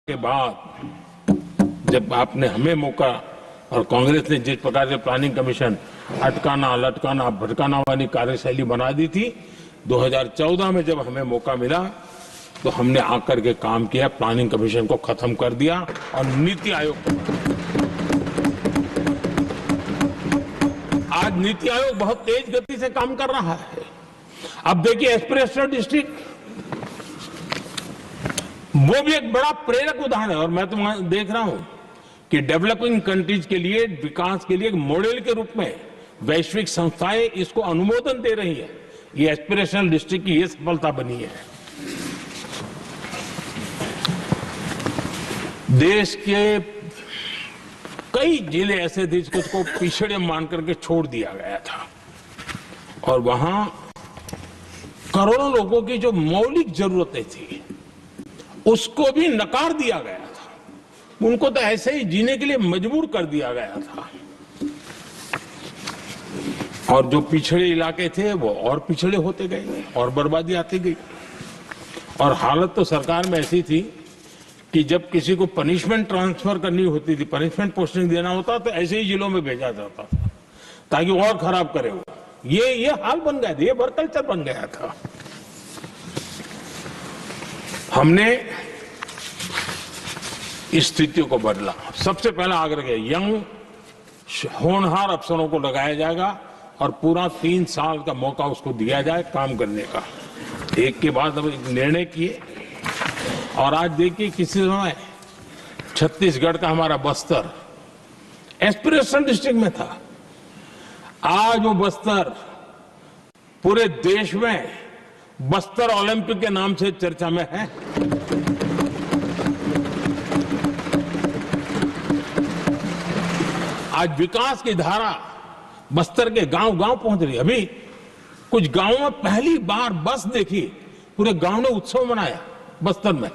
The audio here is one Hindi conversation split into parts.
के बाद जब आपने हमें मौका और कांग्रेस ने जिस प्रकार से प्लानिंग कमीशन अटकाना लटकाना भटकाना वाली कार्यशैली बना दी थी, 2014 में जब हमें मौका मिला तो हमने आकर के काम किया, प्लानिंग कमीशन को खत्म कर दिया और नीति आयोग को। आज नीति आयोग बहुत तेज गति से काम कर रहा है। अब देखिए एस्पिरेशनल डिस्ट्रिक्ट, वो भी एक बड़ा प्रेरक उदाहरण है। और मैं तो देख रहा हूं कि डेवलपिंग कंट्रीज के लिए, विकास के लिए एक मॉडल के रूप में वैश्विक संस्थाएं इसको अनुमोदन दे रही है। ये एस्पिरेशनल डिस्ट्रिक्ट की ये सफलता बनी है। देश के कई जिले ऐसे थे जिसको पिछड़े मान करके छोड़ दिया गया था और वहां करोड़ों लोगों की जो मौलिक जरूरतें थी उसको भी नकार दिया गया था। उनको तो ऐसे ही जीने के लिए मजबूर कर दिया गया था और जो पिछड़े इलाके थे वो और पिछड़े होते गए और बर्बादी आती गई। और हालत तो सरकार में ऐसी थी कि जब किसी को पनिशमेंट ट्रांसफर करनी होती थी, पनिशमेंट पोस्टिंग देना होता तो ऐसे ही जिलों में भेजा जाता था ताकि और खराब करे वो। ये हाल बन गया था, ये वर्क कल्चर बन गया था। हमने इस स्थिति को बदला। सबसे पहला आग्रह किया, यंग होनहार अफसरों को लगाया जाएगा और पूरा 3 साल का मौका उसको दिया जाए काम करने का। एक के बाद अब निर्णय किए और आज देखिए किसी समय छत्तीसगढ़ का हमारा बस्तर एस्पिरेशनल डिस्ट्रिक्ट में था, आज वो बस्तर पूरे देश में बस्तर ओलंपिक के नाम से चर्चा में है। आज विकास की धारा बस्तर के गांव-गांव पहुंच रही है। अभी कुछ गांवों में पहली बार बस देखी, पूरे गांव ने उत्सव मनाया बस्तर में।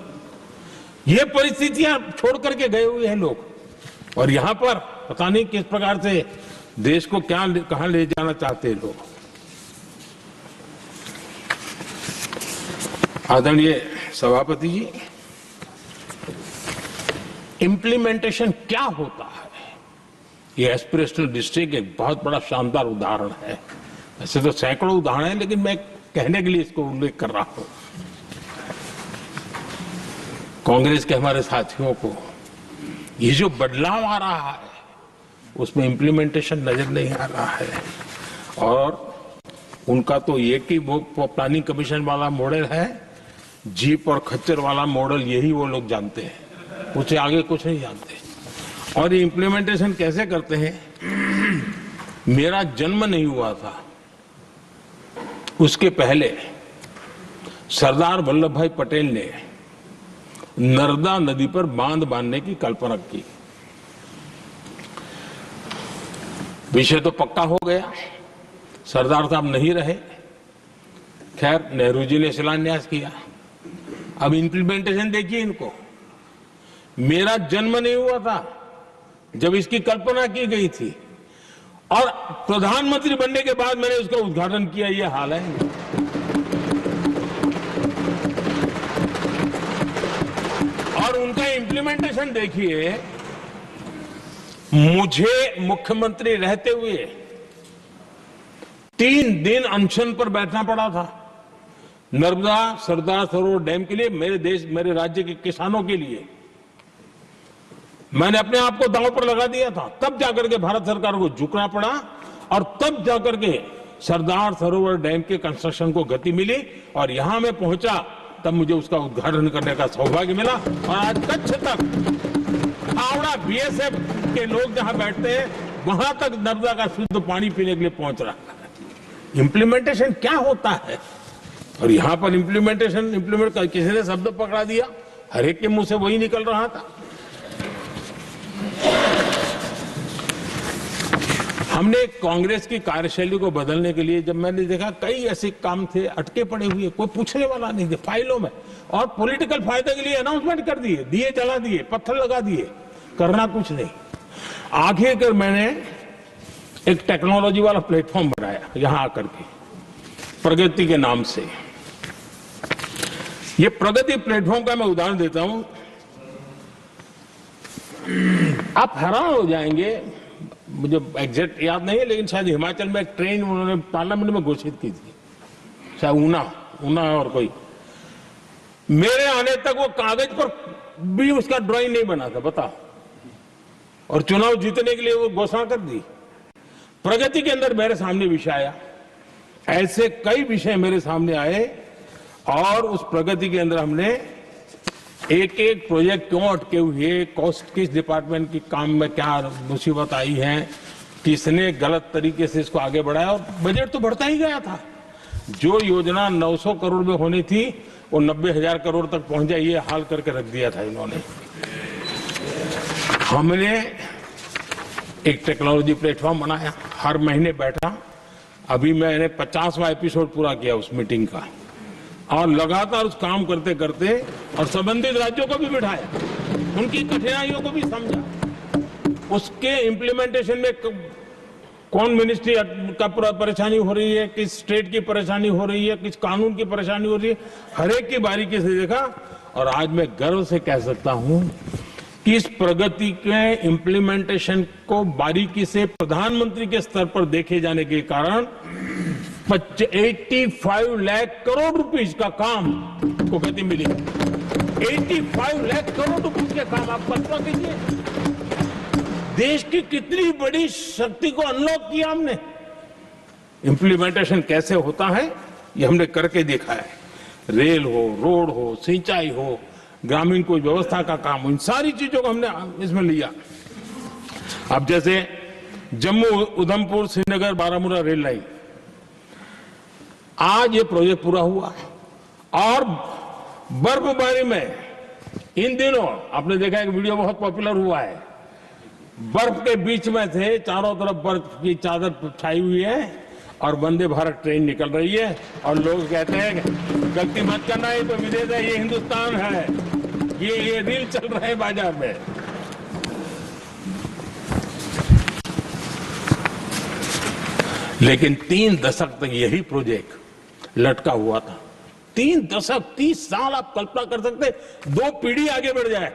ये परिस्थितियां छोड़ करके गए हुए हैं लोग और यहां पर पता नहीं किस प्रकार से देश को कहां ले जाना चाहते हैं लोग। आदरणीय सभापति जी, इम्प्लीमेंटेशन क्या होता है, ये एस्पिरेशनल डिस्ट्रिक्ट एक बहुत बड़ा शानदार उदाहरण है। ऐसे तो सैकड़ों उदाहरण हैं, लेकिन मैं कहने के लिए इसको उल्लेख कर रहा हूं। कांग्रेस के हमारे साथियों को ये जो बदलाव आ रहा है उसमें इम्प्लीमेंटेशन नजर नहीं आ रहा है और उनका तो एक ही वो प्लानिंग कमीशन वाला मॉडल है, जीप और खच्चर वाला मॉडल, यही वो लोग जानते हैं, उससे आगे कुछ नहीं जानते। और ये इम्प्लीमेंटेशन कैसे करते हैं, मेरा जन्म नहीं हुआ था उसके पहले सरदार वल्लभ भाई पटेल ने नर्मदा नदी पर बांध बांधने की कल्पना की। विषय तो पक्का हो गया, सरदार साहब नहीं रहे, खैर नेहरू जी ने शिलान्यास किया। अब इंप्लीमेंटेशन देखिए इनको। मेरा जन्म नहीं हुआ था जब इसकी कल्पना की गई थी और प्रधानमंत्री बनने के बाद मैंने उसका उद्घाटन किया, ये हाल है। और उनका इम्प्लीमेंटेशन देखिए, मुझे मुख्यमंत्री रहते हुए 3 दिन अनशन पर बैठना पड़ा था नर्मदा सरदार सरोवर डैम के लिए, मेरे राज्य के किसानों के लिए। मैंने अपने आप को दांव पर लगा दिया था, तब जाकर के भारत सरकार को झुकना पड़ा और तब जाकर के सरदार सरोवर डैम के कंस्ट्रक्शन को गति मिली और यहां मैं पहुंचा तब मुझे उसका उद्घाटन करने का सौभाग्य मिला। और आज कच्छ तक, हावड़ा बीएसएफ के लोग जहां बैठते हैं वहां तक नर्मदा का शुद्ध पानी पीने के लिए पहुंच रहा है। इंप्लीमेंटेशन क्या होता है और यहां पर इम्प्लीमेंट किसी ने शब्द पकड़ा दिया, हर एक के मुंह से वही निकल रहा था। हमने कांग्रेस की कार्यशैली को बदलने के लिए, जब मैंने देखा कई ऐसे काम थे अटके पड़े हुए, कोई पूछने वाला नहीं थे फाइलों में, और पॉलिटिकल फायदे के लिए अनाउंसमेंट कर दिए, दिए जला दिए, पत्थर लगा दिए, करना कुछ नहीं। आखिरकार मैंने एक टेक्नोलॉजी वाला प्लेटफॉर्म बनाया यहां आकर के, प्रगति के नाम से। ये प्रगति प्लेटफॉर्म का मैं उदाहरण देता हूं। आप हैरान हो जाएंगे, मुझे एग्जैक्ट याद नहीं है, लेकिन शायद हिमाचल में एक ट्रेन उन्होंने पार्लियामेंट में घोषित की थी, शायद ऊना और कोई। मेरे आने तक वो कागज पर भी उसका ड्राइंग नहीं बना था, बताओ, और चुनाव जीतने के लिए वो घोषणा कर दी। प्रगति के अंदर मेरे सामने विषय आया, ऐसे कई विषय मेरे सामने आए, और उस प्रगति के अंदर हमने एक एक प्रोजेक्ट क्यों अटके हुए, कॉस्ट किस डिपार्टमेंट की काम में क्या मुसीबत आई है, किसने गलत तरीके से इसको आगे बढ़ाया, और बजट तो बढ़ता ही गया था। जो योजना 900 करोड़ में होनी थी वो 90,000 करोड़ तक पहुंच जाए, ये हाल करके रख दिया था इन्होंने। हमने एक टेक्नोलॉजी प्लेटफॉर्म बनाया, हर महीने बैठा, अभी मैंने 50वां एपिसोड पूरा किया उस मीटिंग का, और लगातार उस काम करते करते और संबंधित राज्यों को भी बिठाया, उनकी कठिनाइयों को भी समझा, उसके इम्प्लीमेंटेशन में कौन मिनिस्ट्री का परेशानी हो रही है, किस स्टेट की परेशानी हो रही है, किस कानून की परेशानी हो रही है, हर एक की बारीकी से देखा। और आज मैं गर्व से कह सकता हूं कि इस प्रगति के इम्प्लीमेंटेशन को बारीकी से प्रधानमंत्री के स्तर पर देखे जाने के कारण 85 लाख करोड़ रुपीस का काम को गति मिली। 85 लाख करोड़ रुपीस के काम, आप कल्पना कीजिए, देश की कितनी बड़ी शक्ति को अनलॉक किया हमने। इंप्लीमेंटेशन कैसे होता है ये हमने करके देखा है। रेल हो, रोड हो, सिंचाई हो, ग्रामीण कोई व्यवस्था का काम हो, इन सारी चीजों को हमने इसमें लिया। अब जैसे जम्मू उधमपुर श्रीनगर बारामूला रेल लाइन, आज ये प्रोजेक्ट पूरा हुआ, और बर्फबारी में इन दिनों आपने देखा एक वीडियो बहुत पॉपुलर हुआ है, बर्फ के बीच में थे, चारों तरफ बर्फ की चादर छाई हुई है और वंदे भारत ट्रेन निकल रही है, और लोग कहते हैं गलती मत करना, है तो विदेश है, ये हिंदुस्तान है, ये रील चल रहे हैं बाजार में। लेकिन 3 दशक तक यही प्रोजेक्ट लटका हुआ था। 3 दशक, 30 साल, आप कल्पना कर सकते, 2 पीढ़ी आगे बढ़ जाए,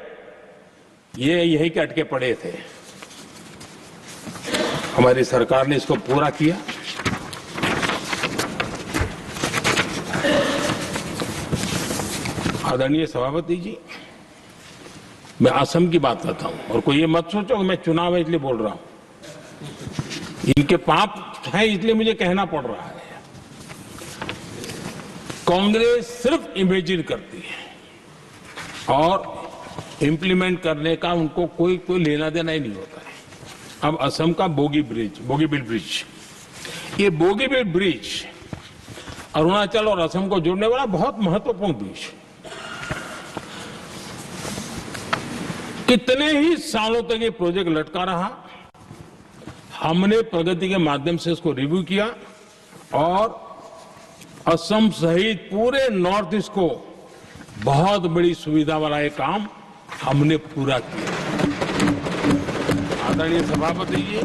ये यही के अटके पड़े थे। हमारी सरकार ने इसको पूरा किया। आदरणीय सभापति जी, मैं असम की बात करता हूं, और कोई ये मत सोचो कि मैं चुनाव है इसलिए बोल रहा हूं, इनके पाप है इसलिए मुझे कहना पड़ रहा है। कांग्रेस सिर्फ इमेजिन करती है और इंप्लीमेंट करने का उनको कोई लेना देना ही नहीं होता है। अब असम का बोगीबील ब्रिज, ये बोगीबील ब्रिज अरुणाचल और असम को जोड़ने वाला बहुत महत्वपूर्ण ब्रिज, कितने ही सालों तक ये प्रोजेक्ट लटका रहा। हमने प्रगति के माध्यम से इसको रिव्यू किया, और असम सहित पूरे नॉर्थ ईस्ट को बहुत बड़ी सुविधा वाला ये काम हमने पूरा किया। आदरणीय सभापति जी,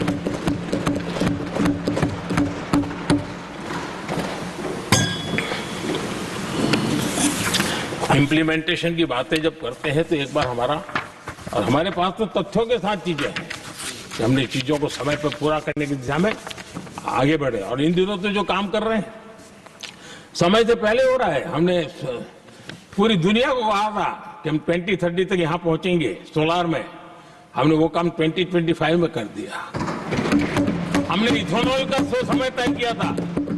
इंप्लीमेंटेशन की बातें जब करते हैं तो एक बार हमारे पास तो तथ्यों के साथ चीजें हैं कि हमने चीजों को समय पर पूरा करने की दिशा में आगे बढ़े। और इन दिनों तो जो काम कर रहे हैं समय से पहले हो रहा है। हमने पूरी दुनिया को कहा था कि हम 2030 तक यहां पहुंचेंगे सोलार में, हमने वो काम 2025 में कर दिया। हमने इथेनॉल का समय तय किया था,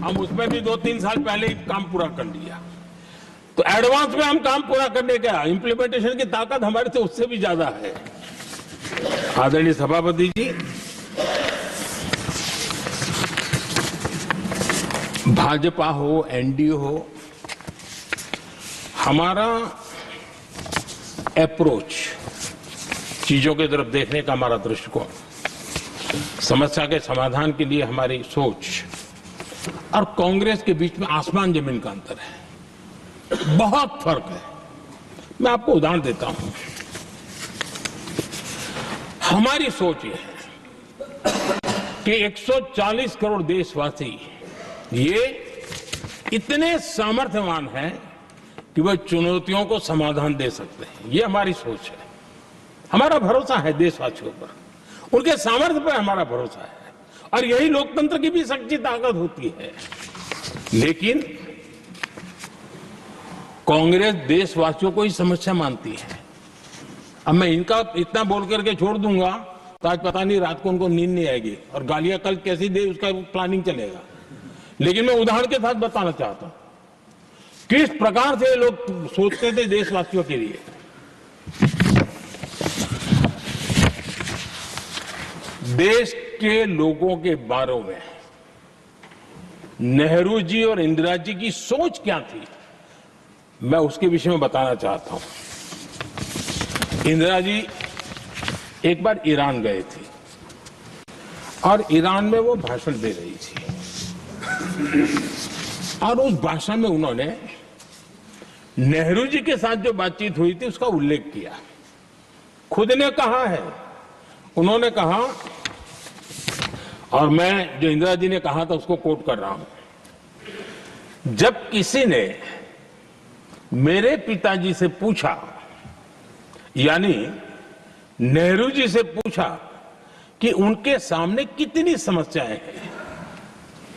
हम उसमें भी 2-3 साल पहले ही काम पूरा कर लिया। तो एडवांस में हम काम पूरा करने का इंप्लीमेंटेशन की ताकत हमारे से उससे भी ज्यादा है। आदरणीय सभापति जी, भाजपा हो, एनडीए हो, हमारा अप्रोच, चीजों की तरफ देखने का हमारा दृष्टिकोण, समस्या के समाधान के लिए हमारी सोच और कांग्रेस के बीच में आसमान जमीन का अंतर है, बहुत फर्क है। मैं आपको उदाहरण देता हूं। हमारी सोच ये है कि 140 करोड़ देशवासी ये इतने सामर्थ्यवान हैं कि वह चुनौतियों को समाधान दे सकते हैं। ये हमारी सोच है। हमारा भरोसा है देशवासियों पर, उनके सामर्थ्य पर हमारा भरोसा है, और यही लोकतंत्र की भी सच्ची ताकत होती है। लेकिन कांग्रेस देशवासियों को ही समस्या मानती है। अब मैं इनका इतना बोल करके छोड़ दूंगा तो आज पता नहीं रात को उनको नींद नहीं आएगी और गालियां कल कैसी दे उसका प्लानिंग चलेगा। लेकिन मैं उदाहरण के साथ बताना चाहता हूं किस प्रकार से लोग सोचते थे देशवासियों के लिए। देश के लोगों के बारे में नेहरू जी और इंदिरा जी की सोच क्या थी, मैं उसके विषय में बताना चाहता हूं। इंदिरा जी एक बार ईरान गए थे और ईरान में वो भाषण दे रही थी, और उस भाषण में उन्होंने नेहरू जी के साथ जो बातचीत हुई थी उसका उल्लेख किया। खुद ने कहा है, उन्होंने कहा, और मैं जो इंदिरा जी ने कहा था उसको कोट कर रहा हूं, जब किसी ने मेरे पिताजी से पूछा, यानी नेहरू जी से पूछा कि उनके सामने कितनी समस्याएं हैं,